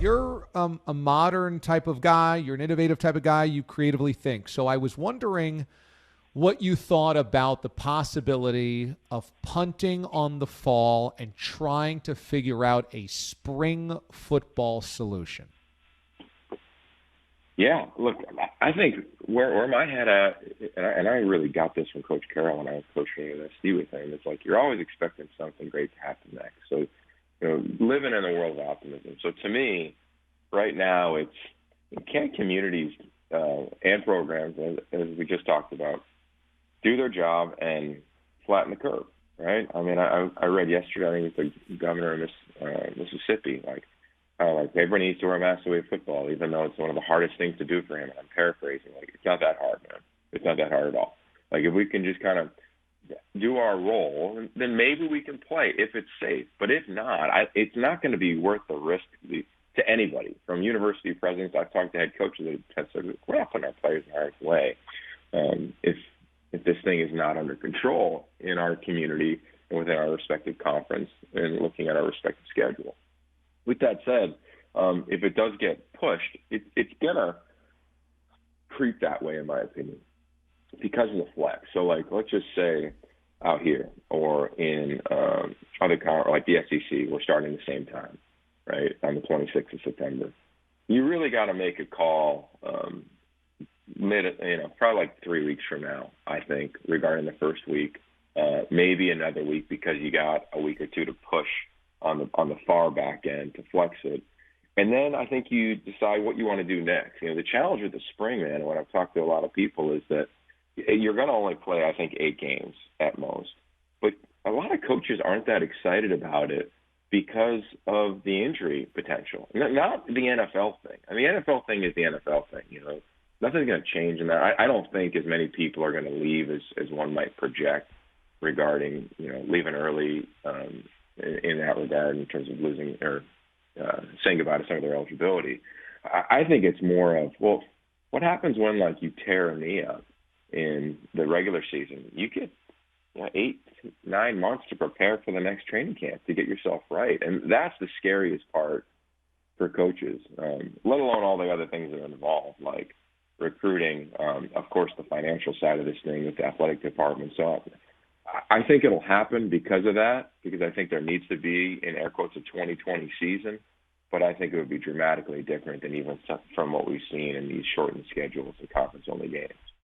you're a modern type of guy. You're an innovative type of guy. You creatively think. So I was wondering what you thought about the possibility of punting on the fall and trying to figure out a spring football solution. Yeah, look, I think where my head at, and I really got this from Coach Carroll when I was coaching at SC with him. It's like you're always expecting something great to happen next. So, living in a world of optimism. So to me, right now, it's can communities and programs, as we just talked about, do their job and flatten the curve, right? I mean, I read yesterday, I think it's the governor of Mississippi, like everyone needs to wear a mask away football, even though it's one of the hardest things to do for him. And I'm paraphrasing. Like, it's not that hard, man. It's not that hard at all. Like, if we can just kind of do our role, then maybe we can play if it's safe. But if not, it's not going to be worth the risk to anybody. From university presidents, I've talked to head coaches that have said, we're not putting our players in harm's way if this thing is not under control in our community and within our respective conference and looking at our respective schedule. With that said, if it does get pushed, it's going to creep that way, in my opinion, because of the flex. So, like, let's just say out here or in like the SEC, we're starting the same time, right, on the 26th of September. You really got to make a call probably like 3 weeks from now, I think, regarding the first week, maybe another week because you got a week or two to push on the far back end to flex it. And then I think you decide what you want to do next. The challenge with the spring, man, when I've talked to a lot of people, is that you're going to only play, I think, 8 games at most. But a lot of coaches aren't that excited about it because of the injury potential. Not the NFL thing. I mean, the NFL thing is the NFL thing, Nothing's going to change in that. I don't think as many people are going to leave as one might project regarding, leaving early in that regard in terms of losing or saying goodbye to some of their eligibility. I think it's more of, well, what happens when, like, you tear a knee up in the regular season? You get 8-9 months to prepare for the next training camp to get yourself right. And that's the scariest part for coaches, let alone all the other things that are involved, like recruiting, of course, the financial side of this thing with the athletic department. So I think it'll happen because of that, because I think there needs to be, in air quotes, a 2020 season. But I think it would be dramatically different than even from what we've seen in these shortened schedules and conference-only games.